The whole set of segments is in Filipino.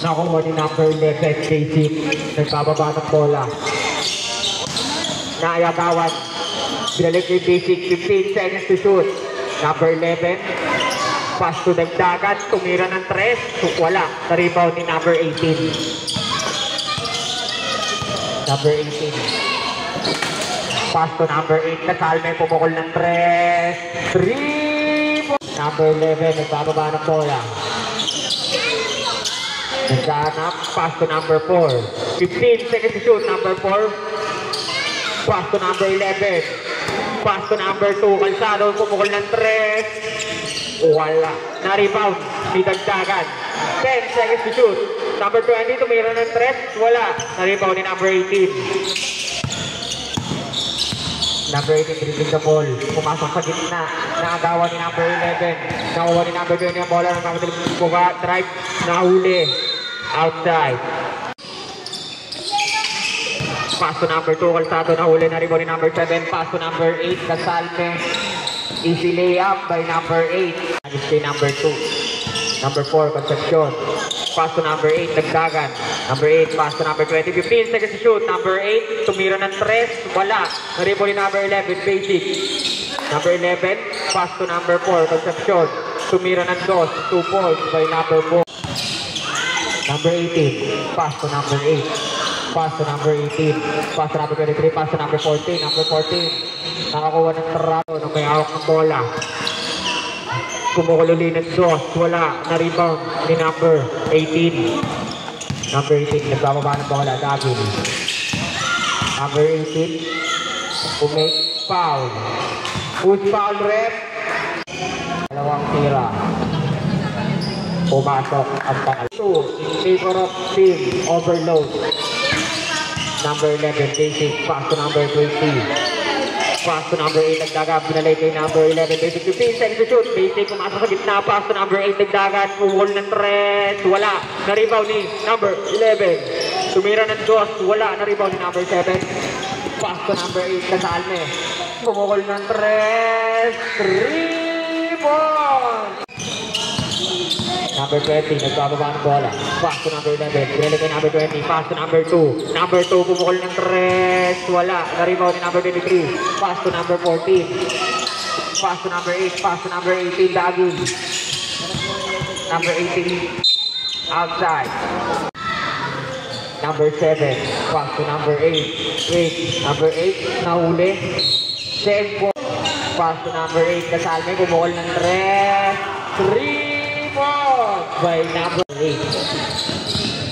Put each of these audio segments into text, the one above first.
Nakuha ni number 11, basic. Nagbababa ng bola. Naayagawan. Binalik ni basic, 15 seconds to shoot. Number 11. Pass to dagdagan, tumira ng 3. Wala. Na-rebound ni number 18. Number 18. Pass to number 8. Kasalme, pumukol ng 3. 3. Number 11, nagbababa ng bola. Naghanap, pass to number 4. 15 seconds to shoot, number 4. Pass to number 11. Pass to number 2. Kalsado, pumukol ng 3. Wala. Na-rebound. Ni dagdagan. 10 seconds to shoot. Number 20, tumira ng 3. Wala. Na-rebound ni number 18. Number 18, dribbling the ball. Pumasok sa gitna. Naagawan ni number 11. Nakuha ni number 20 ang bola. Nagkakadilig buka. Drive. Nahuli. Outside. Pass to number 2. Kalsado. Nahuli. Na-rebound ni number 7. Pass to number 8. Kasalme. Easy layup by number 8. Nag-stay number 2. Number 4, Concepcion. Pass to number 8, Dagdagan. Number 8, pass to number 20. 15 seconds to shoot. Number 8, tumira ng 3. Wala. Naribo ni number 11, Basic. Number 11, pass to number 4, Concepcion. Tumira ng 2. 2 points by number 4. Number 18, pass to number 8. Pass to number 18. Pass to number 23. Pass to number 14. Number 14. Nakakuha ng trato nung may hawak ng bola. Kumukululi ng 2. Wala. Na-rebound ni number 18. Number 18. Nagbababa ng bola. Dagin. Number 18. Umake foul. Who's foul, ref? Dalawang tira. Pumasok ang pangal. 2. In favor of team overload. Number 11, Basic. Pass to number 20. Pass to number 8, Dagdagan. Pinalay kay number 11, Basic. 15 seconds to shoot. Basic, pumasok sa gitna. Pass to number 8, Dagdagan. Pumul ng 3. Wala. Na-rebound ni number 11. Tumira ng 2. Wala. Na-rebound ni number 7. Pass to number 8, Kasalme. Pumukol ng 3. 3 points. Number 20, nagbababa ng bola. Pass to number 11. Pinalay kay number 20. Pass to number 2. Number 2, pumukol ng 3. Wala. Na-rebound ni number 23. Pass to number 14. Pass to number 8. Pass to number 18. Dagin. Number 18. Outside. Number 7. Pass to number 8. Number 8. Nahuli. Tempo. Pass to number 8. Kasalme. Pumukol ng 3. 3 by number 8.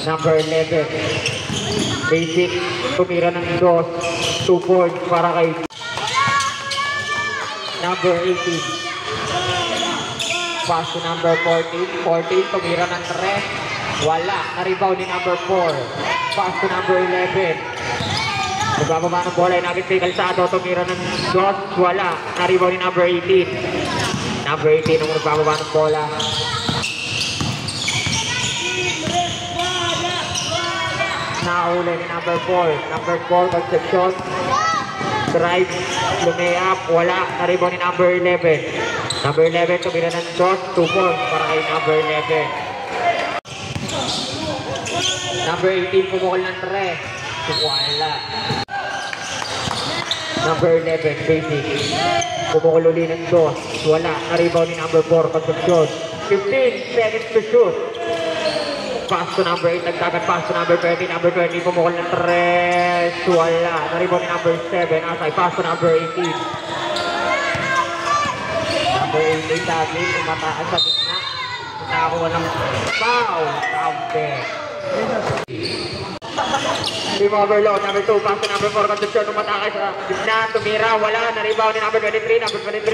Number 11. Basic. Tumira ng 2 points para kay number 18. Pass to number 14. 14. Tumira ng 3. Wala. Na-rebound ni number 4. Pass to number 11. Nagbababa ng bola. Inagit kay Calzado. Tumira ng 2. Wala. Na-rebound ni number 18. Number 18 nung nagbababa ng bola. Nahuli ni number 4. Number 4, Concepcion. Drive. Lumayap. Wala. Na-rebound ni number 11. Number 11, tumira ng 2 points para kay number 11. Number 18, pumukol ng 3. Wala. Number 11, Basic. Pumukol uli ng 2. Wala. Na-rebound ni number 4, Concepcion. 15 seconds to shoot. Pass to number 8, Dagdagan. Pass to number 20. Number 20, pumukol ng 3. Wala. Na-rebound ni number 7. Asay. Pass to number 18. Number 18, Dagin. Umataas sa gitna. Nakakuha ng foul. Counted. Team overload. Number 2, pass to number 4. Concepcion. Umataas sa gitna. Tumira. Wala. Na-rebound ni number 23. Number 23.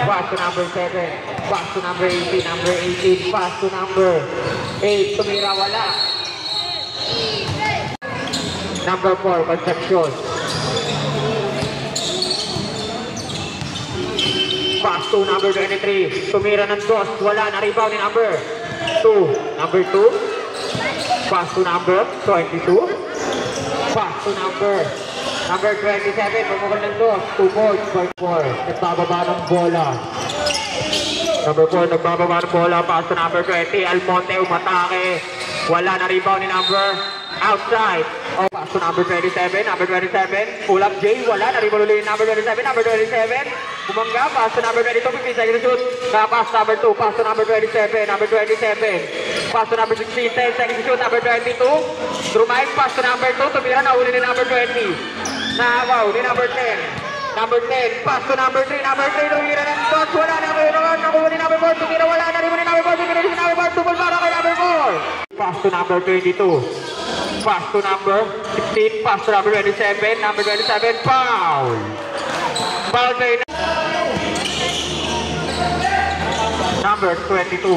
Pass to number 7. Pass to number 18. Number 18. Pass to number 8. Tumira. Wala. Number 4. Concepcion. Pass to number 23. Tumira ng 2. Wala. Na-rebound ni number 2. Number 2. Pass to number 22. Pass to number 27. Pumukol ng 2. 2 points by 4. Nagbababa ng bola. Number 4, nagbababa ng bola. Pass to number 20. Almonte umatake. Wala na rebound ni number outside. Oh, pass to number 27. Number 27. Pull up J. Wala na rebound ulit number 27. Number 27. Bumangga. Pass to number 22. 15 seconds to shoot. Pass number 2. Pass to number 27. Number 27. Pass to number 16. 10 seconds to shoot. Number 22. Drumain. Pass to number 2. Tumira na uli ni number 20. Nahawaw ni number 10. Number 10, pass to number 3, number 3, tumira ng dots, wala na mayroon, nakuha ni number 4, tumira, wala na rin mo ni number 4, tumira si number 4, tupol para kay number 4. Pass to number 22, pass to number 16, pass to number 27, number 27, foul. Foul kay number 22.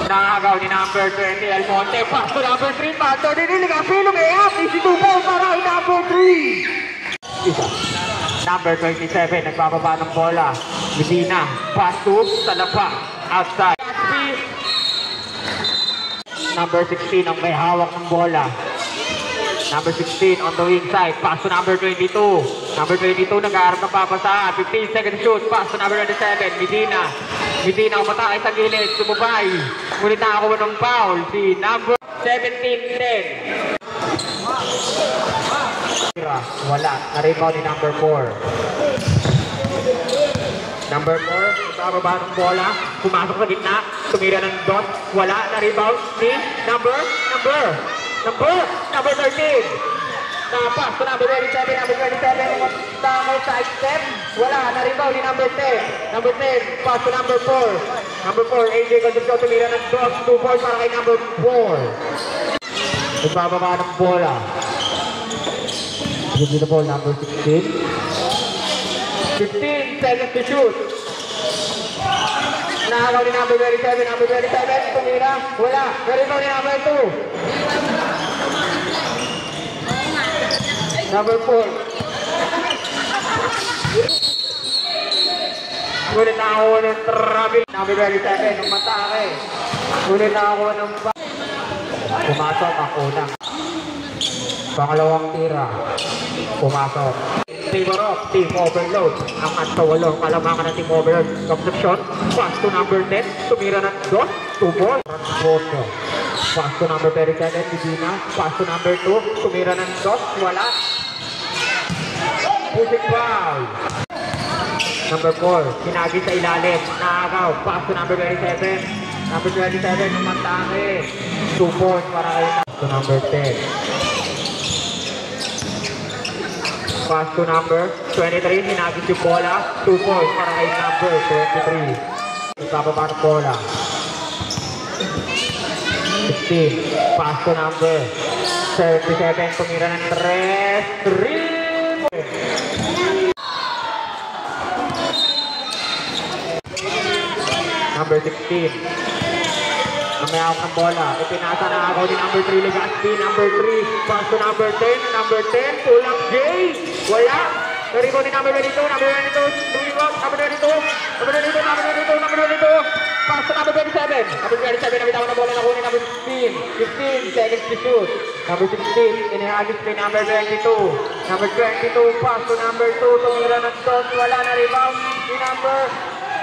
Nakagaw ni number 20, Almonte, pass to number 3, pass to Dinilig, Apilo, may up, easy to foul para kay number 3. Isa. Number 27, nagbababa ng bola. Medina, pass to Salapa, outside. Number 16 ang may hawak ng bola. Number 16 on the wing side, pass to number 22. Number 22, nag-aarap ng papasaan. 15 seconds shoot, pass to number 27, Medina. Medina umatake sa gilid, sumubay. Ngunit nakakuha ng foul, si number 17-10. Wala, na-rebound ni number 4. Number 4, bababa ng bola, pumasok sa gitna, tumira ng dot, wala, na-rebound ni number 13. Napas to number 27, number 27, tamay side step, wala, na-rebound ni number 10. Number 10, pass to number 4. Number 4, AJ Concepcion, tumira ng dot, 2 balls para kay number 4. Nagbababa ng bola. Give me the ball, number 16. 15 seconds to shoot. Nakagaw ni number 27, number 27, tumira, wala, na-rebound ni number 2. Number 4. Ngunit nakakuha ng travel. Number 27, umatake. Ngunit nakakuha ng pumasok ang unang. Pangalawang tira. Pumasok. Favor of team overload. Ang at-tawalong kalamangan ng team overload. Concepcion. Pass to number 10. Tumira ng dot. 2 ball. Transporto. Pass to number 37. Medina. Pass to number 2. Tumira ng dot. Wala. Pushing foul. Number 4. Sinagi sa ilalim. Nakagaw. Pass to number 27. Number 27. Umantake. 2 balls para kayo. To number 10. Pass to number 23, hinagis yung bola, 2 points para kay number 23. Nagbababa ng bola. 16, pass to number 37, tumira ng 3 points. Number 16. May hawak ng bola. Ipinasa na ako ni number 3 Legaspi. Number 3. Pass to number 10. Number 10. Pull up J. Wala. Naribo ni number 22. Number 22. Tuwibok. Number 22. Number 22. Number 22. Number 22. Pass to number 27. Number 27. Nabitawan na bola na kunin number 15. 15 seconds to shoot. Number 16. Inihagis kay number 22. Number 22. Pass to number 2. Tumira ng dos. Wala na rebound. Ni number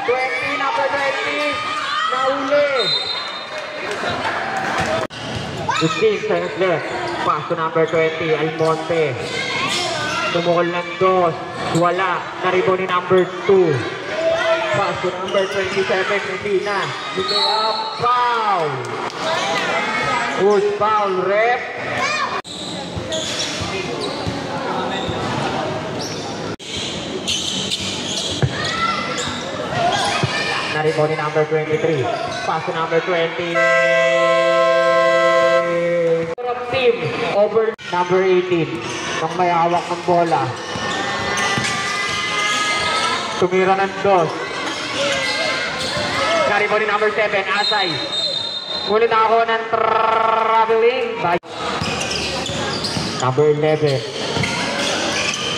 20. Number 20. Nauli. 15 seconds left. Pass to number 20, Almonte. Tumukol ng dos. Wala. Naribo ni number 2. Pass to number 27, Medina. Medina, foul. Good foul, ref. Naribo ni number 23. Pass to number 20. Team over number 18. Nang may hawak ng bola. Tumira ng dos. Naribo ni number 7. Asay. Ngunit ako ng traveling. Number 11.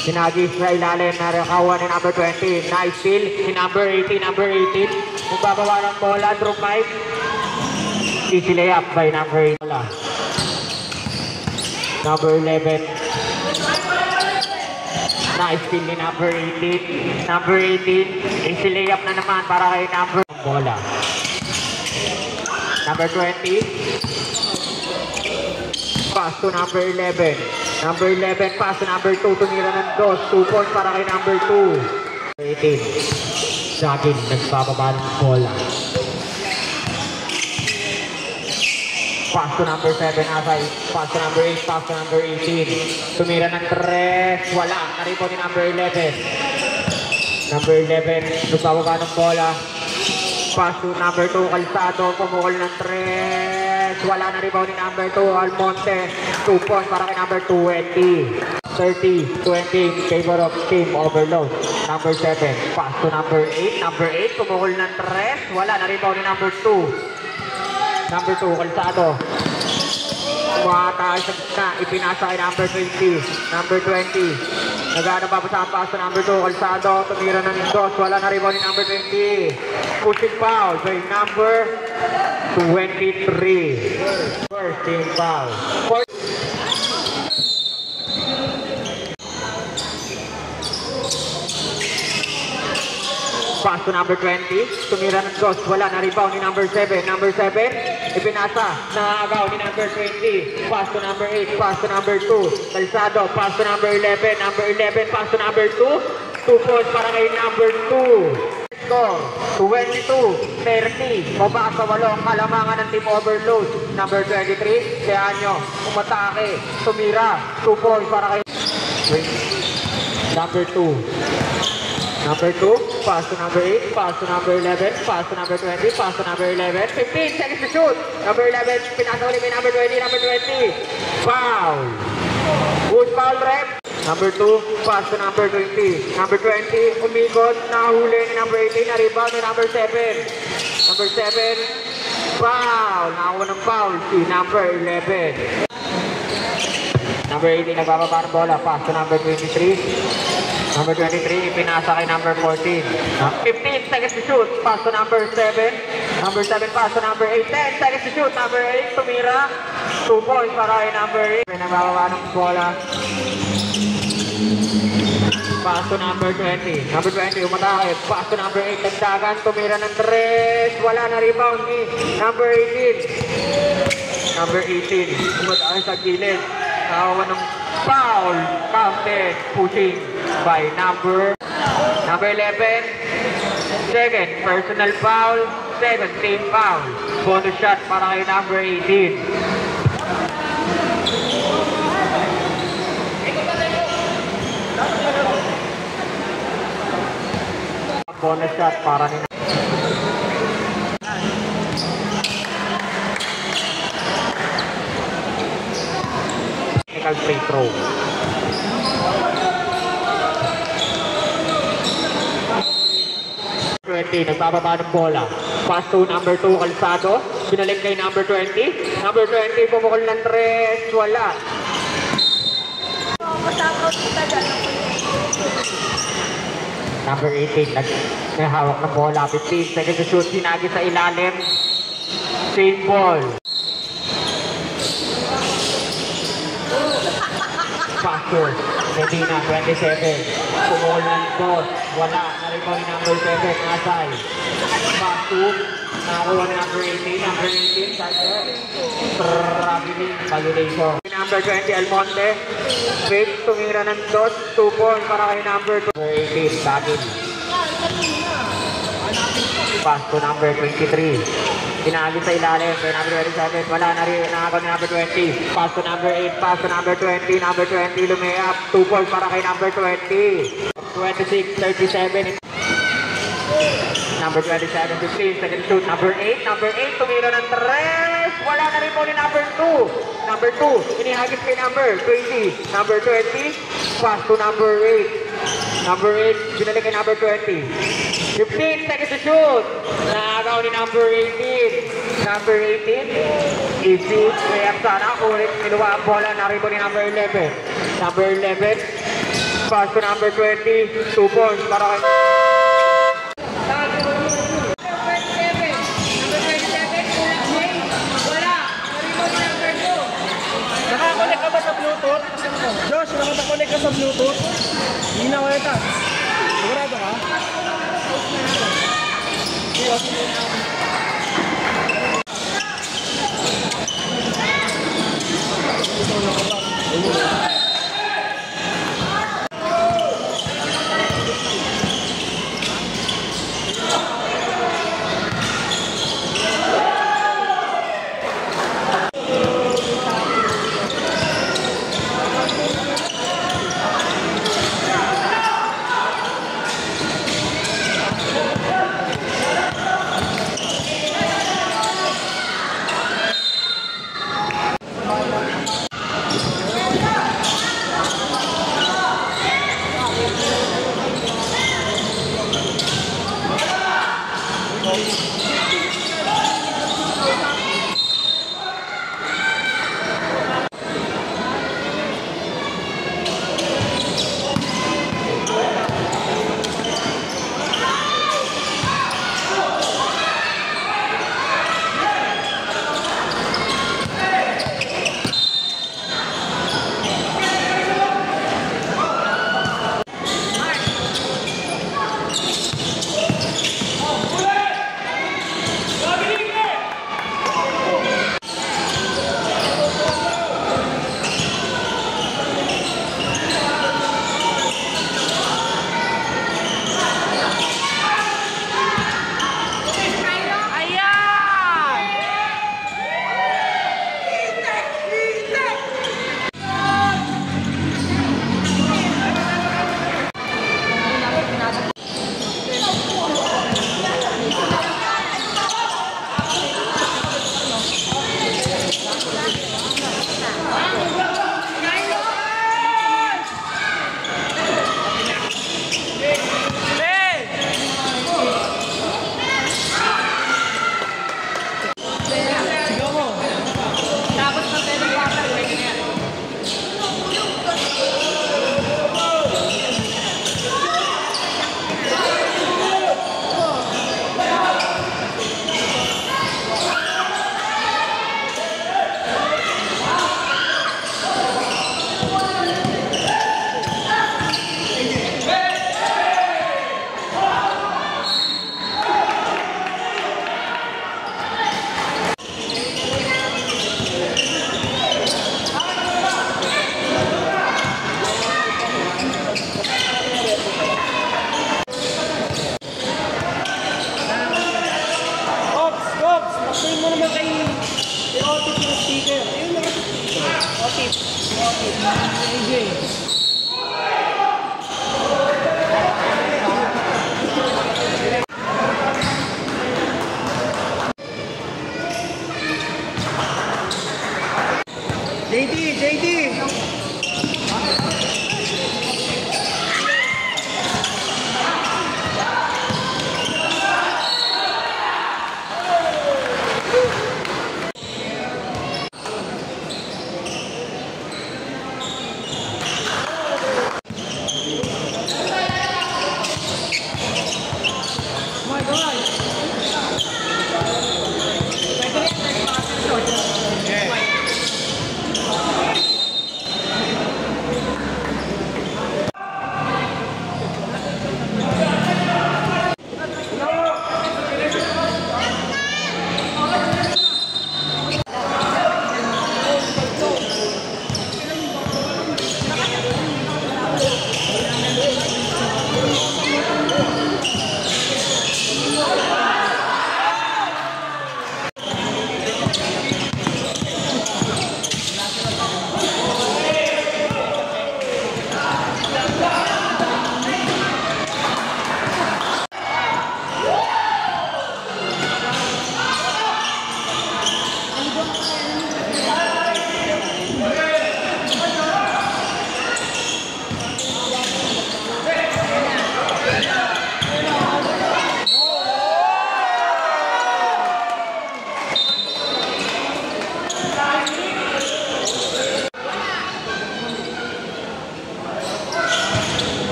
Sinagis sa ilalim na rekawa ni number 20. Nice steal. Si number 18. Number 18. Magbabawa ng bola. Drop 5. Easy layup by number 8. Number 11. Nice steal ni number 18. Number 18, easy layup na naman para kay number bola. Number 20. Pass to number 11. Number 11, pass to number 2. Tumira ng 2. 2 points para kay number 2. 18. Jagin, nagbababa ng bola. Pass to number 7, Asay. Pass to number 8, pass to number 18. Tumira ng 3. Wala. Naripo ni number 11. Number 11, nagbababa ng bola. Pass to number 2, Calzado. Pumukol ng 3. Wala na rebound ni number 2, Almonte. 2 points para kay number 20. 30-20 in favor of team overload. Number 7, pass to number 8. Number 8, pumukol ng 3. Wala na rebound ni number 2. Number 2, Calzado. Umataas na, ipinasa kay number 20. Number 20. Nagana pa sa pass to number 2, Calzado. Tumira ng 2. Wala na rebound ni number 20. Pushing foul by number 23. First team foul. Pass to number 20. Tumira ng 2. Wala na rebound ni number 7. Number 7. Ipinasa. Nakagaw ni number 20. Pass to number 8. Pass to number 2. Calzado. Pass to number 11. Number 11. Pass to number 2. 2 points para kay number 2. Score 22-30. Baba sa 8. Kalamangan ng team overload. Number 23. Seanyo. Umatake. Tumira. 2 points para kay number 2. Number 2, pass to number 8, pass to number 11, pass to number 20, pass to number 11, 15 seconds to shoot. Number 11, pinasa ulit may number 20, number 20. Foul. Good foul, rep. Number 2, pass to number 20. Number 20, umikot, nahuli ni number 18, na-rebound ni number 7. Number 7, foul. Nakakuha ng foul si number 11. Number 18, nagbababa ng bola, pass to number 23. Number 23, ipinasa kay number 14. 15 seconds to shoot. Pass to number 7. Number 7, pass to number 8. 10 seconds to shoot. Number 8, tumira. 2 points para kay number 8. Nabababa ng bola. Pass to number 20. Number 20, umatake. Pass to number 8. Nagdagan, tumira ng 3. Wala na rebound ni number 18. Number 18, umatake sa gilid. Nakawa ng foul. Counted. Pushing by number 11. Second personal foul, second team foul. Bonus shot para kay number 18. Bonus shot para ni technical free throw. Nagbababa ng bola. Pass to number 2, Calzado. Binalik kay number 20. Number 20, pumukol ng 3. Wala. Number 18, naghahawak ng bola. 15 seconds to shoot. Sinagi sa ilalim. Same ball. Pastor. Medina, 27. Pumukol ng 2. Wala. Naripo ni number 7. Asay. Pass to. Nakakuha ni number 18. Number 18. Sarger. Traveling. Validation. Number 20. Almonte. Straight. Tumira ng 2. 2 points para kay number 18. Dagin. Pass to number 23. Pinagi sa ilalim kay number 27. Wala na rin. Nakakaw ni number 20. Pass to number 8. Pass to number 20. Number 20 lumayap. 2 points para kay number 20. 26-37. Number 27, 15, second shoot. Number 8. Number 8, tumira ng 3. Wala na rin po ni number 2. Number 2, inihagis kay number 20. Number 20, pass to number 8. Number 8, binalik kay number 20. 15 seconds to shoot. Nakagaw ni number 18. Number 18, easy. Layup sana. Ulit niluwa ang bola. Naribo ni number 11. Number 11, pass to number 20. 2 points para kay... Nakakulik ka ba sa Bluetooth? Bluetooth? Josh, nakatakonek ka sa Bluetooth? Hindi na wala. Sigurado ka?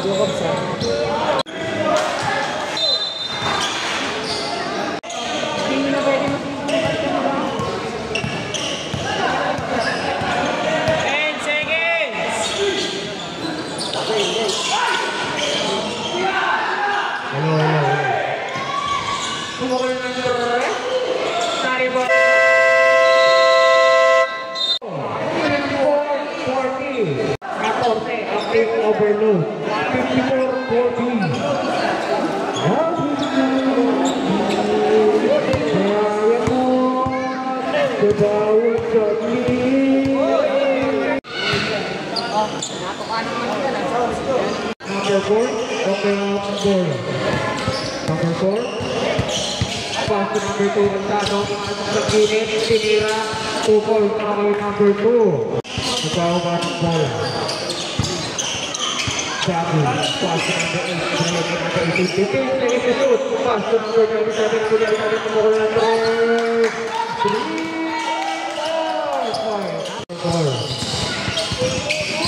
Hindi na pwede mag-impact ka ba? 10 seconds! Hello. Kumukul ng sir. Sorry po. 40. 14. Active overload. 54-40. Bawat kami. Number 4, okay, number 4. Pass to number 2, Alzado, sa gilid, tinira, 2 points, okay, number 2. Nagkawa ng bola. Sabi, pass to number 8, number 18, 15, second to shoot, pass to number 27, kumukul ng 3.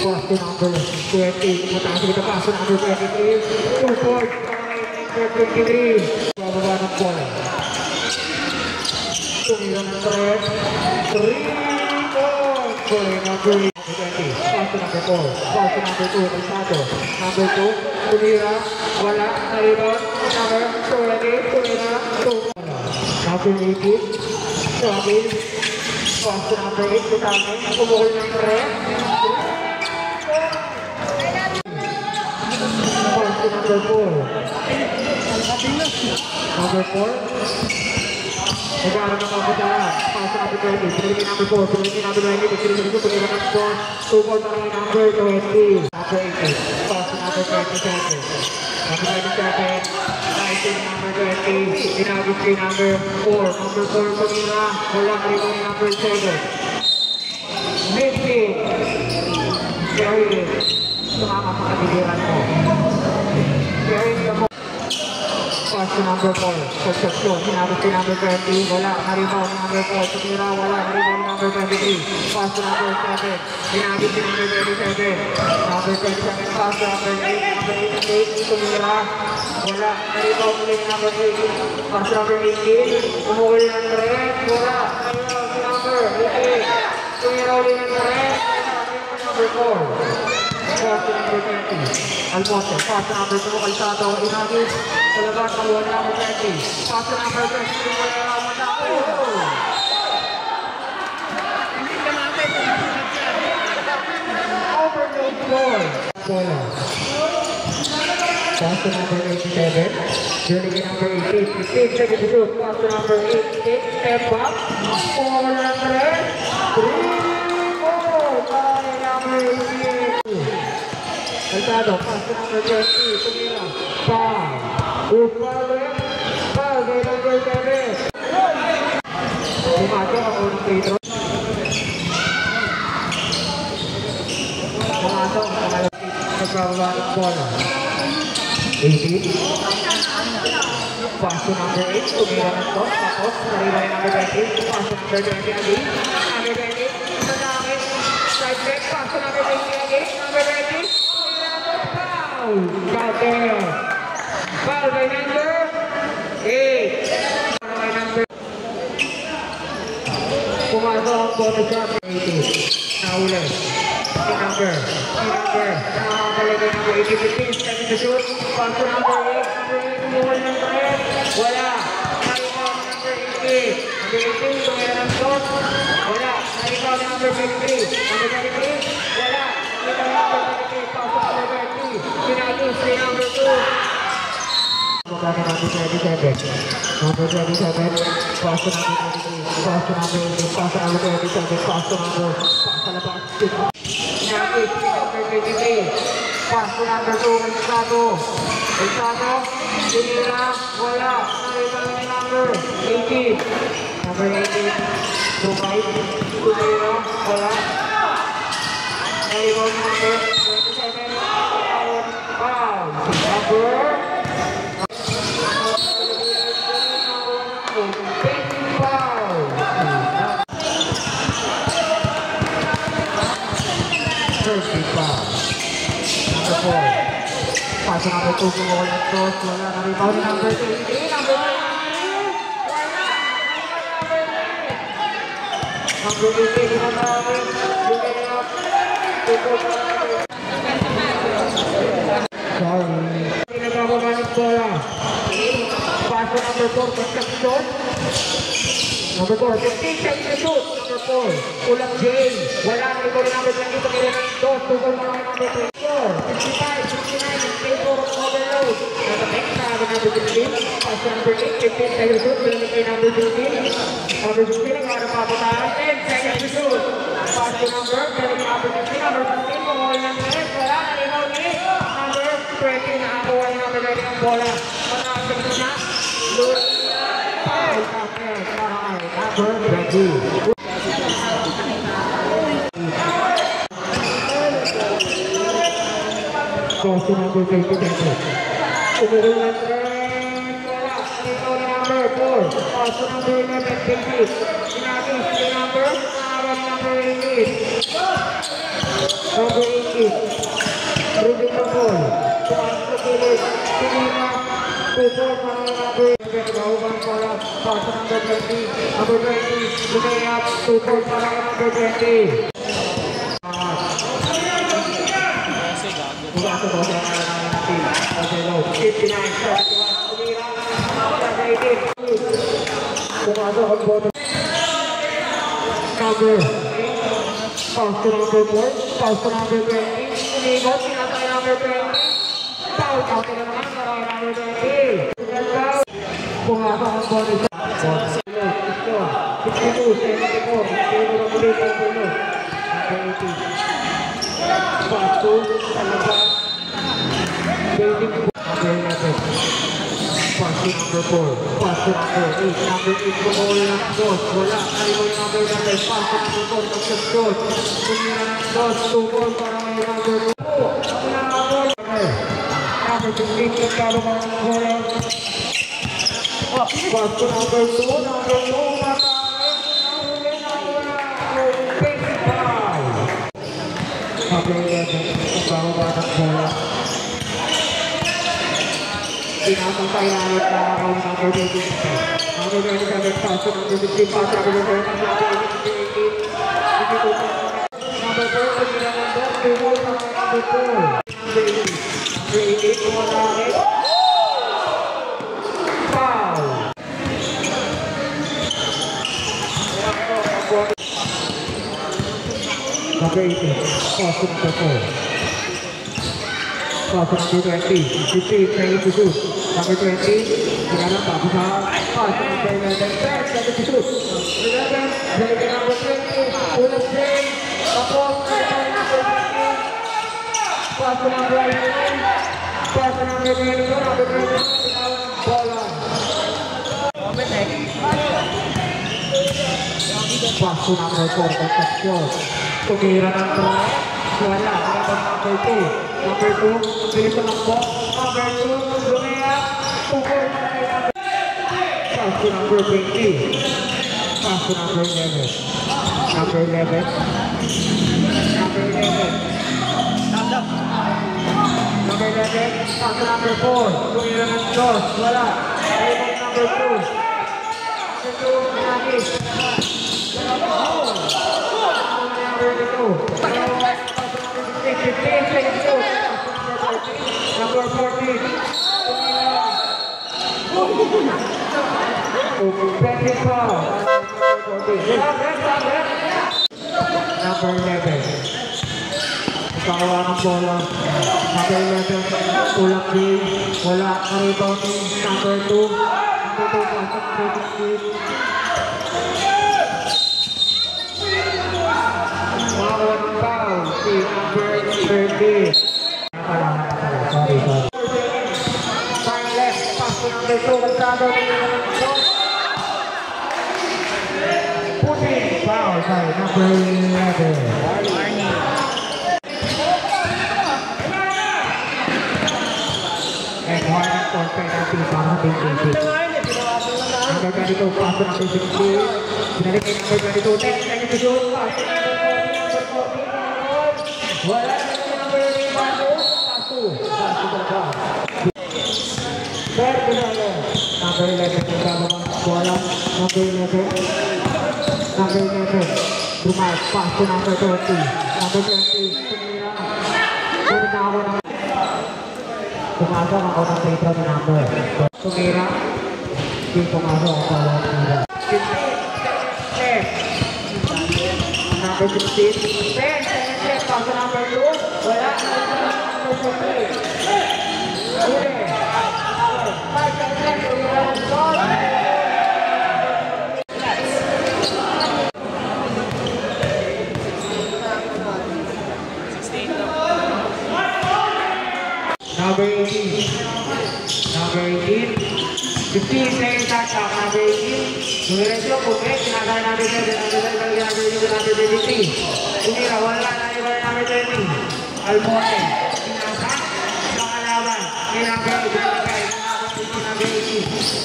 Pass to number 20, mataas kita pass to number 23, 2 points, number 23, bababa ng bola. Tumira ng 3 points, number 20, pass to number 4, pass to number 2, Alzado, number 2, tumira, wala, na-rebound, number 20, tumira, 2, number 18, Sabi, pass to number 8, Tutame, kumukul ng 3, pass to number 4. Number 4. Nag-aaral ng kapitaan. Pass to number 20. Pinili number 4. Pinili number 20. Pinili ng 4. 2 points ang number 20. Number 18. Pass to number 27. Number 27. Fighting number 20. Pinagis kay number 4. Number 4 pumira. Wala ka rin number 7. Missing. Carry it. Sumama sa kabiliran mo. Carry the ball. Pass to number 4. Concepcion. Sinabot si number 20. Wala. Na-rebound number 4. Tumira. Wala. Na-rebound number 23. Pass to number 7. Sinabot si number 27. Number 27. Pass to number 8. Number 88. Tumira. Wala. Na-rebound ulit number 18. Pass to number 18. Umukul ng red. Wala. Na-rebound si number 88. Tumira ulit ng red. Number 4. Pass to number 20. Alfonso. Pass to number 2. Alzado. Inagis. Sa labas ng wala number 20. Pass to number 20. Wala naman ako. Overload ball. Bola. Pass to number 87. Jerry number 18. 15 seconds to shoot. Pass to number 88. Step back. 4 number 3. 4. Kaya number 88. Alzado, pass to number 20, tumira, foul, foul kay number 7. Pumasok ang unang free throw. Pumasok ang pangalawang free throw. Nagbababa ng bola. 18. Pass to number 8, tumira ng to, tapos naribay number 20, pass to number 20 again, number 20, madami, strike back, pass to number 20 again, number 20, got there. Foul by number 8. By number. Pumasok ang bonus shot. 80. Nauli. Number. Nakakabalik ay number 80. 15 seconds to shoot. Pass to number 8. Number 8. Umuhol ng 3. Wala. Naribaw number 80. Number 18. Tumira ng shot. Wala. Naribaw number 53. Number 23. Wala. Naribaw number 23. Pass to number 20. Pinagis si number 2. Number 27. Number 27. Pass to number 23. Pass to number 18. Pass to number 27. Pass to number. Pass sa labas. Pinagis si number 23. Pass to number 2. Alzado. Tinira. Wala. Naribaw ni number 18. Number 18. Tumay. Tinira. Wala. Naribaw ni number 27. Foul. Number 30 foul. Number 4. Pass to number 2, kumukulang cross, wala na rebound ni number 23, number 23, number 18, ginamit, bigay up, sorry. Pinagkababa ng bola. Pass to number 4, construction. Number 4, 15, second to shoot. Number 4, ulang Jay. Wala na ito rin number 20, pagkira ng 2, tukol mga number 24, 55, 59, in favor of overload. Nasa-next na number 15, pass to number 8, 15, second to shoot. Pinamit kay number 15. Number 15, ang harap papuntahan, 10, second to shoot. Pass to number 15, number 15, kumuha ng 10, wala na ikaw ni number 20, nakakuha ni number 20 ang bola. Manasag na, Lord. Foul, number 20. Cross to number 20. Umulong ng trend. Wala. Ikaw ni number 4. Cross to number 11. 50. Sinagis ni number. Nakawag number 18. Number 18. Ruby na ball. Tumas ko tuloy. Sinima. Pupol pa ng number 11. Gahuban para. Cross to number 20. Number 20. Lumay up. Pupol pa ng number 20. Mula sa bosa na natin. Overload. 59, 71. Umira. Sa 18. Pumasok ang boto. Number 8. Pass to number 4. Pass to number 20. Umibot. Pinatay number 20. Foul. Counter na naman. Karang number 20. Pumasok ang boto. Overload. 62, 74. Favor of the overload. Number 18. Pass to number 11. Pass to number 4. Pass to number 8. Number 8 kumuha ng dos. Wala. Nalimaw yung number 11. Pass to number 4. Nagsagot. Kumira ng dos. 2-4 para may number 2. Number 15. Nagkababa ng bola. Pass to number 2. Number 2. Basic foul. Number 11. Nagkababa ng bola. Pinapantay na ulit na araw ng number 20. Number 27, pass to number 15, pass to number 4, number 18. Number 4, pagkira ng dot, two-ball sa number 4. Number 18. Number 18, kumalakit. Foul! Number 18, pass to number 4. Pass to number 20, 15, second to shoot. Number 20, sekarang tak bisa. Pass to number 11, second to shoot. 11, dari number 20, ulang game. Tapos, number 20. Pass to number 11, pass to number 20, number 20, bola. Pass to number 4, construction. Tumira ng bola. Wala, number 2. Number 2, bilis ng box. Number 2, lumaya. Pukul. Pass to number 20. Pass to number 11. Number 11. Number 11. Number 11. Pass to number 4. Lumira ng dos. Wala. Ayun number 2. Number 2, Nagis. Number 14. Offensive foul. Number 11. Kawa ng bola. Number 11. Ulang game. Wala. Rebounding. Number 2. Number 2. Pasok 36. Mawag foul. Si number 30. Sorry. Far left. Pass to number 2. Kalsado. Putin. Foul. Sorry. Number 11. And warning for penalty para sa PCC. Number 22. Pass to number 16. Binalik kay number 22. 10 seconds to shoot. Pass to number 14. Wala na number 22. Pass to Third possession. Number 11 yung gagawang bola. Number 11. Number 11. Dumas. Pass to number 20. Number 20. Tumira. Pwede na ako ng... Pumasok ako ng free throw na number. Tumira. Hindi pumasok ako ng tira. 15. Number 16. 10. Pass to number 2. Wala. Number 20. Okay. Number 18. Number 18. 15 seconds shot clock. Number 18. Dumiretso, pumik. Kinakain natin siya. Number 23. Tumira, wala na iba na number 20. Almonte. Kinasa. Sa kalaban. Number 18.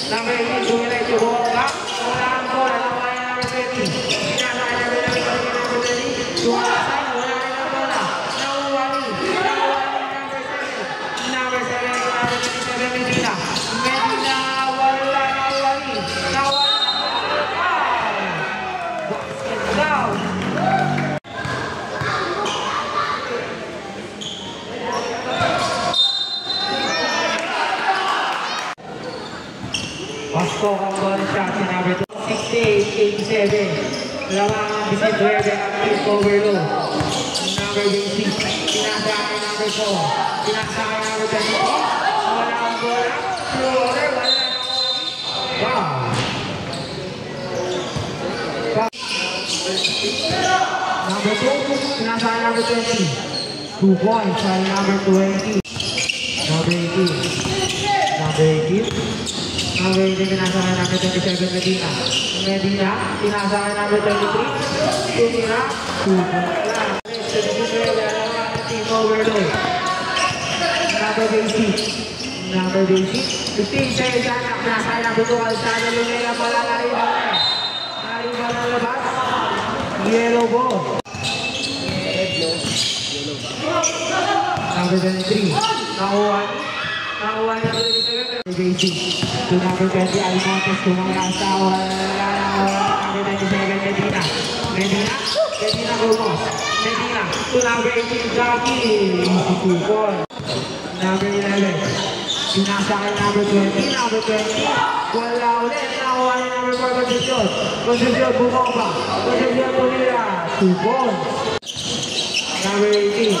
Number 18. Dumiretso, bumaba. Wala ang bola. Nakuha number 20. Kinakain natin number 20. Tumakasay. Wala rin ang bola. Nakuha rin. Number 7, Medina. Medina, wala nawali. Basket down. Pasko ang ball shot si number 68-87. Lamangan 19 ang team overload. Number 20. Pinasakay number 4. Pinasakay number 20. Wala ang bola. Floater. Wala na. Wow. Number 2. Pinasakay number 20. 2 points by number 20. Number 18. Number 18. Number 18. Pinasakay number 27. Medina. Medina. Pinasakay number 23. Tumira. 2 points. Team overload. Number 18. Number 18. 15 seconds na pinasakay number 2. Alzada Lumera pala nariban. Nariban ang labas. Yellow ball. Number 23. Nakuha number 27. Number 18. To number 20. Almontes tumangasa. Number 27. Medina. Medina. Medina Gomos. Medina. To number 18. Jackie. 2 points. Number 11. Pinasakay number 20. Number 20. Wala ulit. Nakuha ni number 4. Concepcion. Concepcion bumaba. Concepcion tumira. 2 points. Number 18.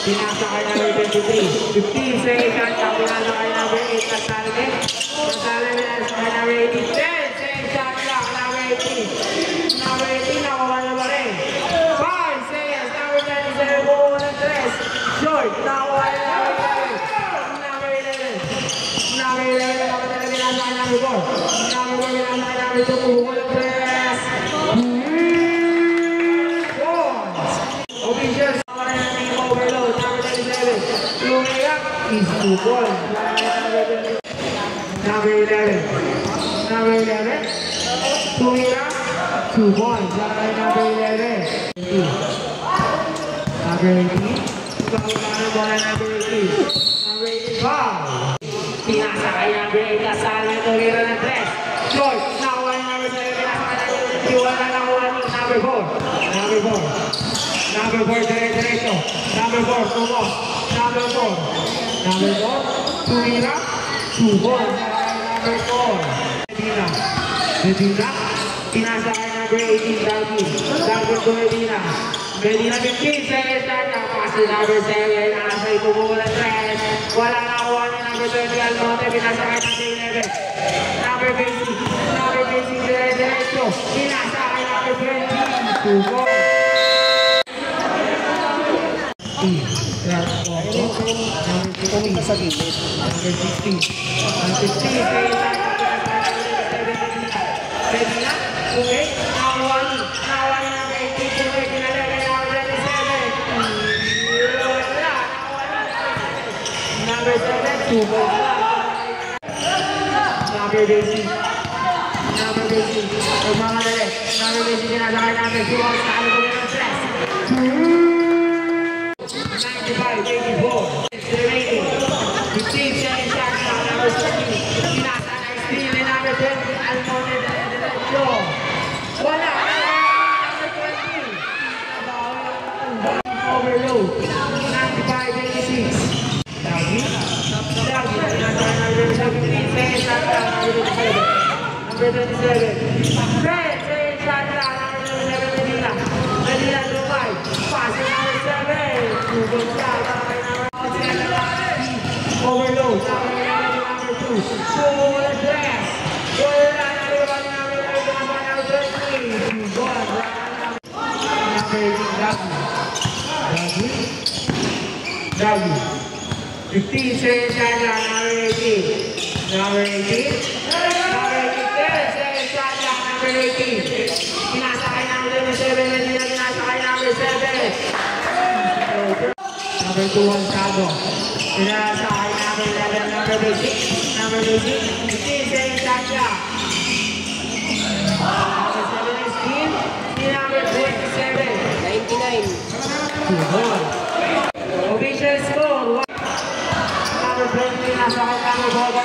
Pinasakay number 23. 15 seconds. Pinasakay number 8. Nasalme. Nasalme pinasakay number 18. 10 seconds shot clock. Number 18. Number 18. Nakuha na ba rin? 5 seconds. Number 27. Buo ng 3. Short. Nakuha na number 11. Number 11. Number 11. Nakuha na pinasakay number 4. Number 4. Pinasakay number 2. Buo ng 3. Officials. Overload, number 27. Lumira is 2 points. Number 11. Number 11. Lumira, 2 points. Number 11. Number 18. Bola number 18. Number 18. Wow! Pinasakay number 8. Kasama Lumira ng 3. Short. Nakuha ni number 7. Pinasakay number 8. Wala nakuha ni number 4. Number 4. Number 4, diretso. Number 4, tumo. Number 4. Number 4, tumira. 2 balls. Number 4. Medina. Medina. Pinasakay number 18, Darwin. Darwin to Medina. Medina 15 seconds start na. Pass to number 7. Nasa ipumulan 3. Wala nakuha ni number 20, Almonte. Pinasakay number 11. Number 20. Number 20, diretso. Pinasakay number 20. 2 balls. Tumingin sa gilid. Number 16. Number 16. Medina. Okay. Nawali. Nawali number 18. Okay. Pinalagay number 27. Number 7. 2 balls. Number 18. Number 18. Umakalali. Number 18. Kinasakay number 2 balls. Kalo ko ng stress. 95, 84. 15 seconds shot clock, number 20. Pinasa na steal ni number 20. Almonte diretso. Wala. Number 20. Overload. 95-86. Dagi. Dagi. Pinasa na number 17 seconds shot clock, number 27. Number 27. 10 seconds shot clock, number 27. Medina. Medina Dubai. Passing number 7. Google shot clock, number 7. Overload. Number 2. Full address. Full address. Number 13. Good. Number 18. Dagi. 15 seconds shot clock, number 18. Number 18. Number 10 seconds shot clock, number 18. Pinasakay number 7. Medina pinasakay number 7. Number 2 Gonzago. Pinasakay number 11. Number 18. Number 18. 15 seconds shot clock. Number 17. Number 27. 99. Good. Official score. Number 20, pinasakay number 4.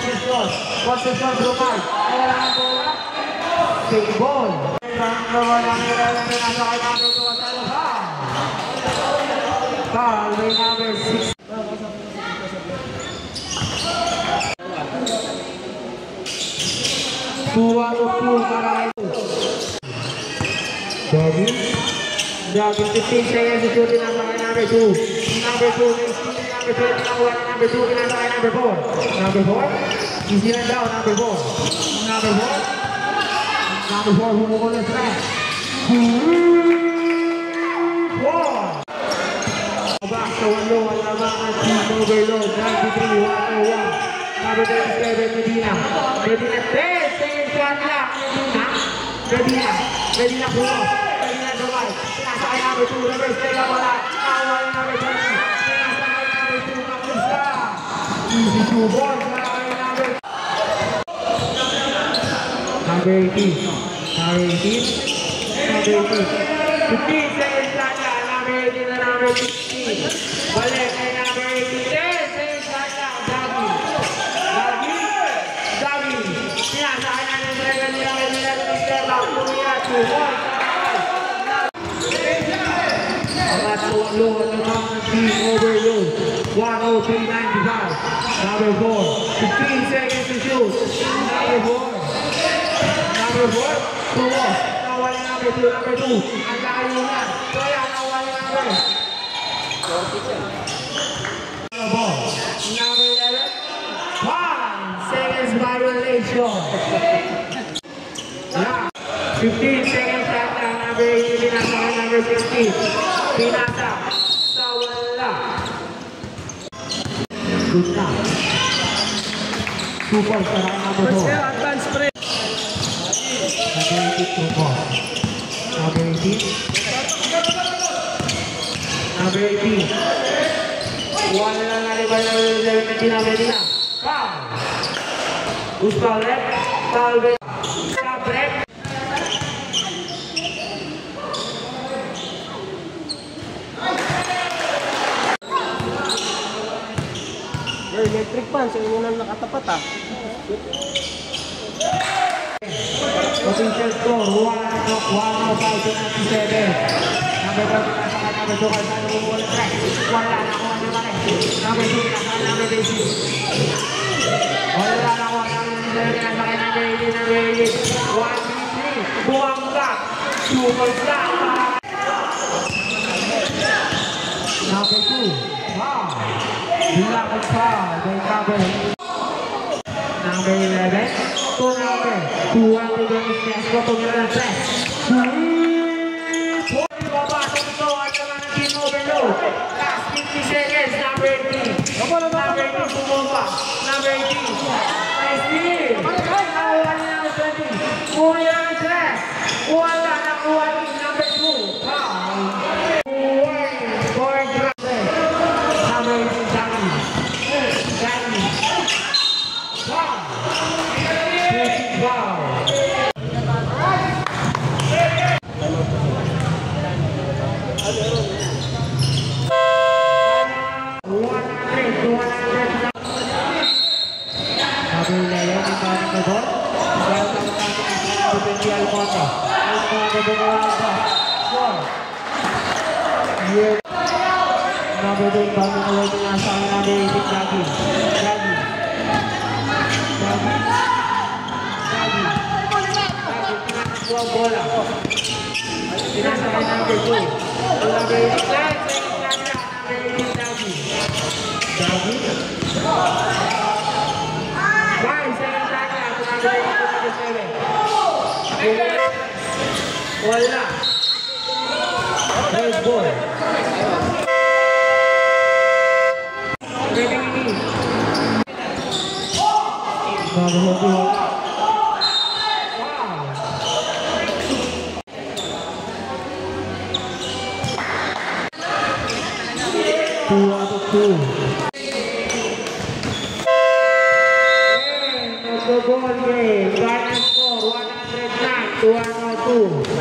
Possession Brumar. Wala ang bola. Big ball. Number 1, pinasakay number 2. Foul by number 6. 2 out of 2 para Dagi. Dagi 15 seconds to shoot, pinasakay number 2. Number 2 na steal, number 20 nakuha na number 2, pinasakay number 4. Number 4, easy lang daw, number 4. Number 4. Number 4, humukol na strike. 4. Back sa 1 low, ang lamangan, team overload, 93-101. Number 37, Medina. Medina 10 seconds shot clock. Medina. Medina puno. Medina Dubai. Pinasakay number 2, number 7, wala. Awal number 20. Pinasakay number 2, Makusa. Easy 2 ball. Pinasakay number 18. Number 18. Number 18. 15 seconds shot clock. Number 18 na number 16. Balik kay number 18. 10 seconds shot clock. Dagi. Pinasakay na ng Dragon nila. Medina step out. Pumira. 2 ball. At luwan ng mga team overload. 103.95. Number 4. 15 seconds to shoot. Number 4. Number 4. Tumo. Nawala number 2. Number 2. Ang layo na. Kaya nawala number. Number 11. 5 seconds violation. 15 seconds shot na. Number 18. Pinasakay number 16. Pinasa sa wala. Good na. Super sa number 4. First advance spray. Number 18 Tumo. Number 18. Number 18. Wala na nalibay na Medina. Foul. Who's foul left? Foul left. Stop left. Electric fan, sa inyo na nakatapat ah. Official score, 105-97. Number 1, pinasakay number 2, kalsada bumubulat track. Wala na ako ang lumaki. Number 2, pinasakay number 18. Wala na ako ang lumaki. Pinasakay number 18, number 18. 1-3, buwangga. Super shot. Number 2, wow. Bilakot foul by number 11. To number 2 ang tuloy ng ko tumira ng press. Babasok ito at naman ang team overload. Last 50 seconds, number 18. Number 18 bumomba. Number 18. Nice steal. Nakuha niya ng 20. Kuha ng press. Wala nakuha ni number 2. Foul. Point drop. Number 18, Dagi. Foul. Wow. running the ball. Meron ang potential Almonte. Ay mga gagawin ba? Score. Here. Number 2, bagong away na sa akin number 18, Gagi. Gagi. Gagi. Gagi. Gagi. Tinakaswa ang bola. Tinasakay number 2. Number 18, Gagi. Number 18, Gagi. Gagi. Guys, second tackle. Number 18, number 7. Wala. Red ball. Two out of two. The ball game. Final score 109 to 102.